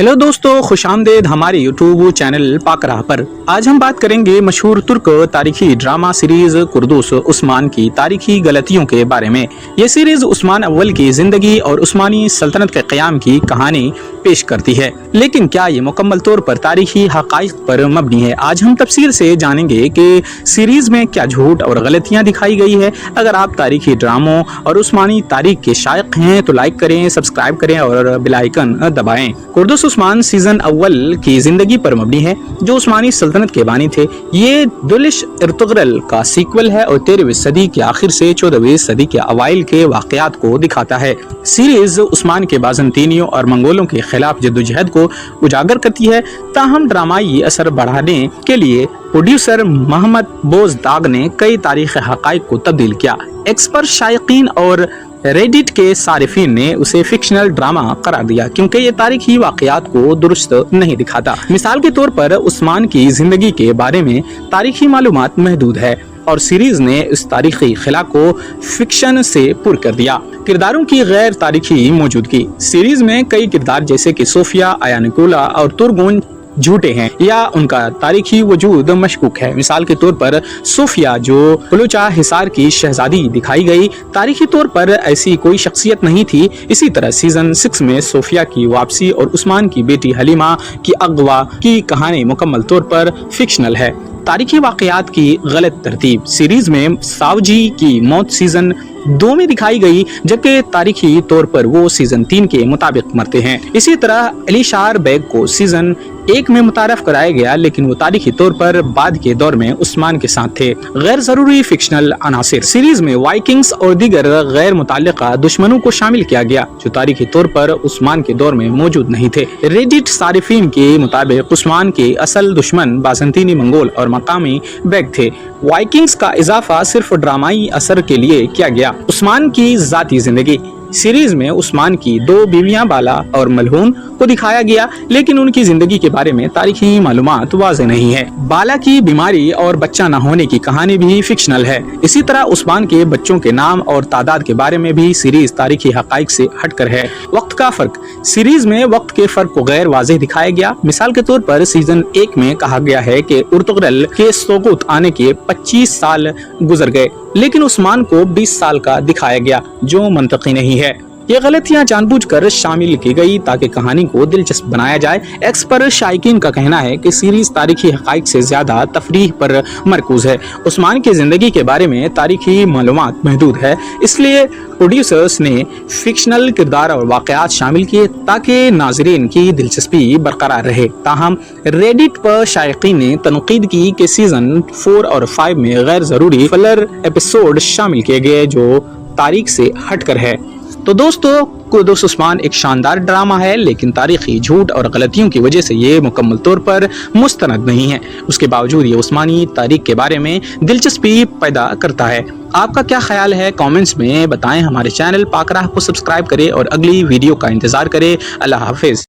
Hello दोस्तों, खुश आमदेद हमारे यूट्यूब चैनल पाक राह पर। आज हम बात करेंगे मशहूर तुर्क तारीखी ड्रामा सीरीज कुर्दुस उस्मान की तारीखी गलतियों के बारे में। ये सीरीज उस्मान अव्वल की जिंदगी और उस्मानी सल्तनत के क़याम की कहानी पेश करती है, लेकिन क्या ये मुकम्मल तौर पर तारीखी हक़ाइक़ पर मबनी है? आज हम तफसील से जानेंगे कि सीरीज में क्या झूठ और गलतियाँ दिखाई गई है। अगर आप तारीखी ड्रामों और उस्मानी तारीख के शायक हैं तो लाइक करें, सब्सक्राइब करें और बेल आइकन दबाएं। कुर्दुस उस्मान सीजन अव्वल की जिंदगी पर मबनी है, जो उस्मानी सल्तनत के बानी थे। ये दुलिश इर्तुगरल का सीक्वल है और 13वीं सदी के आखिर से 14वीं सदी के अवाइल के वाक़यात को दिखाता है। सीरीज उस्मान के बाज़ंतीनियों और मंगोलों के खिलाफ जद्दोजहद को उजागर करती है। ताहम ड्रामाई असर बढ़ाने के लिए प्रोड्यूसर मोहम्मद बोज़दाग ने कई तारीख़ी हक़ाइक़ को तब्दील किया। एक्सपर्ट शायकीन और रेडिट के सारिफीन ने उसे फिक्शनल ड्रामा करार दिया, क्योंकि ये तारीखी वाक़यात को दुरुस्त नहीं दिखाता। मिसाल के तौर पर उस्मान की जिंदगी के बारे में तारीखी मालूमात महदूद है और सीरीज ने इस तारीखी खिला को फिक्शन से पुर कर दिया। किरदारों की गैर तारीखी मौजूदगी। सीरीज में कई किरदार जैसे कि सोफिया, आया निकोला और तुर्गुन झूठे हैं या उनका तारीखी वजूद मशकूक है। मिसाल के तौर पर सोफिया, जो बलूचा हिसार की शहजादी दिखाई गई, तारीखी तौर पर ऐसी कोई शख्सियत नहीं थी। इसी तरह सीजन 6 में सोफिया की वापसी और उस्मान की बेटी हलीमा की अगवा की कहानी मुकम्मल तौर पर फिक्शनल है। तारीखी वाक़यात की गलत तरतीब। सीरीज में सावजी की मौत सीजन 2 में दिखाई गई, जबकि तारीखी तौर पर वो सीजन 3 के मुताबिक मरते हैं। इसी तरह एलिशार बेग को सीजन 1 में मुतारफ कराया गया, लेकिन वो तारीखी तौर पर बाद के दौर में उस्मान के साथ थे। गैर जरूरी फिक्शनल अनासिर। सीरीज में वाइकिंग्स और दीगर गैर मुताल्लिका दुश्मनों को शामिल किया गया, जो तारीखी तौर पर उस्मान के दौर में मौजूद नहीं थे। रेडिट सारिफीन के मुताबिक उस्मान के असल दुश्मन बाज़ंतीनी मंगोल और मकामी बेग थे। वाइकिंग्स का इजाफा सिर्फ ड्रामाई असर के लिए किया गया। उस्मान की जाती जिंदगी। सीरीज में उस्मान की 2 बीवियां बाला और मलहून को दिखाया गया, लेकिन उनकी जिंदगी के बारे में तारीखी मालूमात वाज़ेह नहीं है। बाला की बीमारी और बच्चा न होने की कहानी भी फिक्शनल है। इसी तरह उस्मान के बच्चों के नाम और तादाद के बारे में भी सीरीज तारीखी हक़ाइक़ से हटकर है। वक्त का फर्क। सीरीज में वक्त के फर्क को गैर वाज़ेह दिखाया गया। मिसाल के तौर पर सीजन 1 में कहा गया है कि इर्तुगरल के सुक़ूत आने के 25 साल गुजर गए, लेकिन उस्मान को 20 साल का दिखाया गया, जो मंतकी नहीं है। ये गलतियां जानबूझकर शामिल की गई ताकि कहानी को दिलचस्प बनाया जाए। एक्सपर्ट शायकीन का कहना है कि सीरीज तारीखी हक़ाइक़ से ज्यादा तफरीह पर मरकूज है। उस्मान की जिंदगी के बारे में तारीखी मालूमात महदूद है, इसलिए प्रोड्यूसर्स ने फिक्शनल किरदार और वाक़यात शामिल किए ताकि नाज़रीन की दिलचस्पी बरकरार रहे। ताहम रेडिट पर शायकीन ने तनकीद की कि सीजन 4 और 5 में गैर जरूरी फिलर एपिसोड शामिल किए गए, जो तारीख से हटकर है। तो दोस्तों, कुर्दुस उस्मान एक शानदार ड्रामा है, लेकिन तारीखी झूठ और गलतियों की वजह से ये मुकम्मल तौर पर मुस्तनद नहीं है। उसके बावजूद ये उस्मानी तारीख के बारे में दिलचस्पी पैदा करता है। आपका क्या ख्याल है? कमेंट्स में बताएं। हमारे चैनल पाक राह को सब्सक्राइब करें और अगली वीडियो का इंतजार करें। अल्लाह हाफिज।